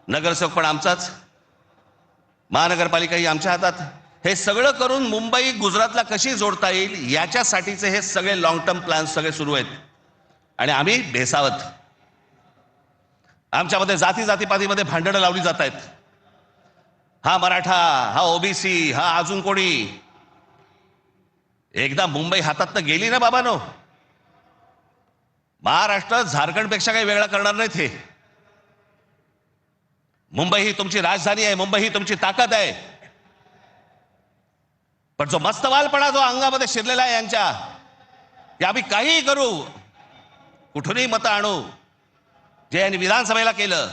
नगरसेवक पण आमचाच, महानगरपालिकाही आमच्या हातात. हे सगळं करून मुंबई गुजरातला कशी जोडता येईल याच्यासाठीचे हे सगळे लॉंग टर्म प्लॅन सगळे सुरू आहेत. आणि आम्ही भेसावत, आमच्यामध्ये जाती जातीपातीमध्ये भांडणं लावली जात आहेत. हा मराठा, हा ओबीसी, हा अजून कोणी. एकदा मुंबई हातातनं गेली ना बाबानो, महाराष्ट्र झारखंडपेक्षा काही वेगळा करणार नाहीत. हे मुंबई ही तुमची राजधानी आहे, मुंबई ही तुमची ताकद आहे. पण जो मस्तवालपणा जो अंगामध्ये शिरलेला आहे यांच्या, की आम्ही काहीही करू, कुठूनही मतं आणू, जे यांनी विधानसभेला केलं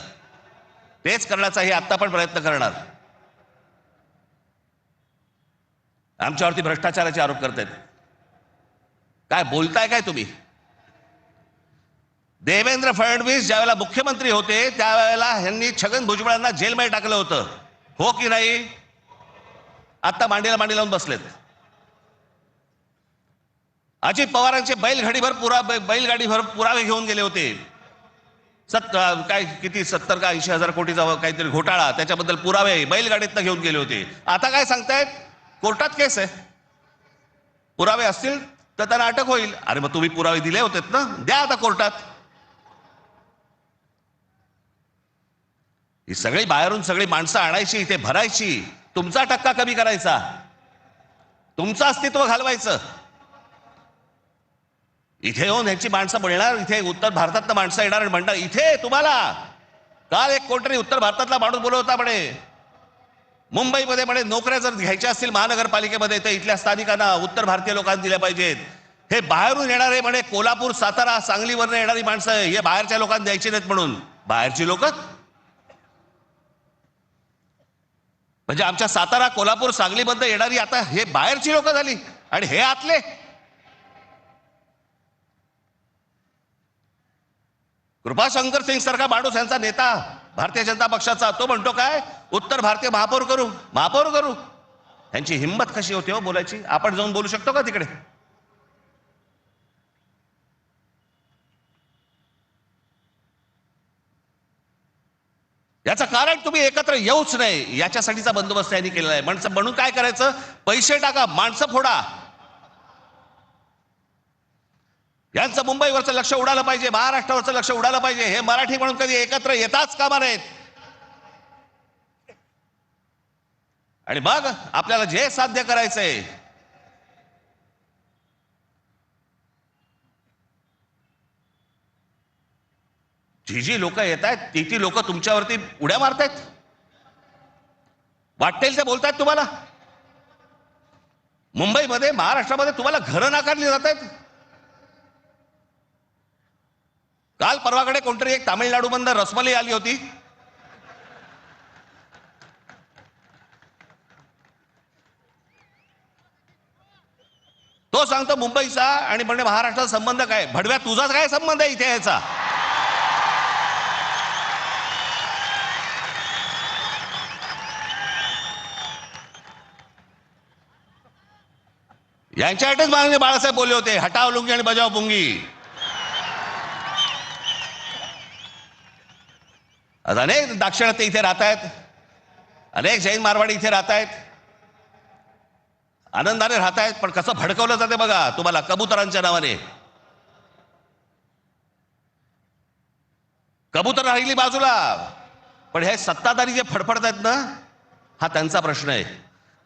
तेच करण्याचाही आत्ता पण प्रयत्न करणार. आमच्यावरती भ्रष्टाचाराचे आरोप करतायत. काय बोलताय काय तुम्ही? देवेंद्र फडणवीस ज्यावेळेला मुख्यमंत्री होते त्यावेळेला ह्यांनी छगन भुजबळांना जेलमध्ये टाकलं होतं, हो की नाही? आता मांडीला मांडी लावून बसलेत. अजित पवारांचे बैलगाडीभर पुरावे घेऊन गेले होते. काय किती 70 का 80 हजार कोटीचा काहीतरी घोटाळा, त्याच्याबद्दल पुरावे बैलगाडीतनं घेऊन गेले होते. आता काय सांगतायत? कोर्टात केस आहे, पुरावे असतील तर त्यांना अटक होईल. अरे मग तुम्ही पुरावे दिले होते ना, द्या आता कोर्टात. ही सगळी बाहेरून सगळी माणसं आणायची, इथे भरायची, तुमचा टक्का कमी करायचा, तुमचं अस्तित्व घालवायचं. इथे येऊन ह्याची माणसं बोलणार, इथे उत्तर भारतातलं माणसं येणार आणि म्हणणार इथे तुम्हाला. काल एक कोणतरी उत्तर भारतातला माणूस बोलत होता म्हणे, मुंबईमध्ये म्हणे नोकऱ्या जर घ्यायच्या असतील महानगरपालिकेमध्ये तर इथल्या स्थानिकांना, उत्तर भारतीय लोकांना दिल्या पाहिजेत. हे बाहेरून येणारे म्हणे कोल्हापूर, सातारा, सांगलीवरनं येणारी माणसं हे बाहेरच्या लोकांना द्यायची नाहीत म्हणून. बाहेरची लोक म्हणजे आमच्या सातारा, कोल्हापूर, सांगलीमध्ये येणारी आता हे बाहेरची लोक झाली आणि हे आतले. कृपाशंकर सिंग सारखा माणूस यांचा नेता भारतीय जनता पक्षाचा, तो म्हणतो काय उत्तर भारतीय महापौर करू, महापौर करू. यांची हिंमत कशी होते हो बोलायची? आपण जाऊन बोलू शकतो का तिकडे? याचं कारण तुम्ही एकत्र येऊच नाही याच्यासाठीचा बंदोबस्त यांनी केलेला आहे. म्हणून काय करायचं? पैसे टाका, माणसं फोडा. यांचं मुंबईवरचं लक्ष उडालं पाहिजे, महाराष्ट्रावरचं लक्ष उडालं पाहिजे. हे मराठी म्हणून कधी एकत्र येताच कामा नयेत. आणि मग आपल्याला जे साध्य करायचंय, जी लोक येत आहेत ती लोक तुमच्यावरती उड्या मारतायत, वाटेल ते बोलतायत तुम्हाला. मुंबईमध्ये, महाराष्ट्रामध्ये तुम्हाला घरं नाकारली जात आहेत. काल परवाकडे कोणतरी एक तामिळनाडूमधून रसमलाई आली होती. तो सांगतो मुंबईचा आणि म्हणजे महाराष्ट्राचा संबंध काय? भडव्या तुझाच काय संबंध आहे इथे याचा? यांच्यासाठीच माननीय बाळासाहेब बोलले होते, हटाव लुंगी आणि बजाव पुंगी. अनेक दाक्षिणात्य इथे राहत आहेत, अनेक जैन मारवाडी इथे राहत आहेत, आनंदाने राहत आहेत. पण कसं भडकवलं जाते बघा तुम्हाला कबुतरांच्या नावाने. कबूतर राहिली बाजूला, पण हे सत्ताधारी जे फडफडत आहेत ना, हा त्यांचा प्रश्न आहे.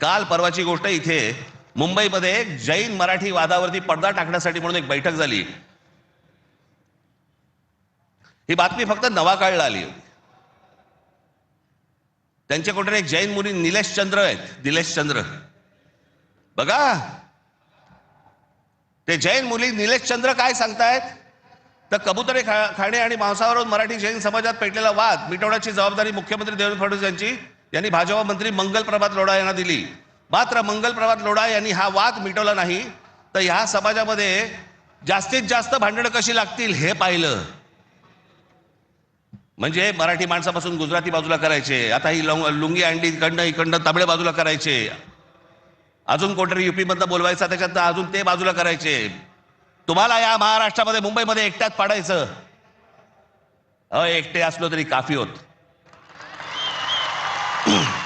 काल परवाची गोष्ट, इथे मुंबईमध्ये एक जैन मराठी वादावरती पडदा टाकण्यासाठी म्हणून एक बैठक झाली. ही बातमी फक्त नवाकाळला आली. त्यांचे कोणतरी एक जैन मुली निलेश चंद्र आहेत, निलेश चंद्र बघा. ते जैन मुली निलेश चंद्र काय सांगतायत तर कबुतरे खाणे आणि मांसावरून मराठी जैन समाजात पेटलेला वाद मिटवण्याची जबाबदारी मुख्यमंत्री देवेंद्र फडणवीस यांनी भाजपा मंत्री मंगल प्रभात लोढा यांना दिली. मात्र मंगल प्रभात लोढा यांनी हा वाद मिटवला नाही, तर ह्या समाजामध्ये जास्तीत जास्त भांडणं कशी लागतील हे पाहिलं. म्हणजे मराठी माणसापासून गुजराती बाजूला करायचे, आता ही लुंगी अंडी इकडनं तांबडे बाजूला करायचे, अजून कोणतरी युपी मधनं बोलवायचा त्याच्यात अजून ते बाजूला करायचे. तुम्हाला या महाराष्ट्रामध्ये मुंबईमध्ये एकट्यात पाडायचं. एकटे असलो तरी काफी होत. आहे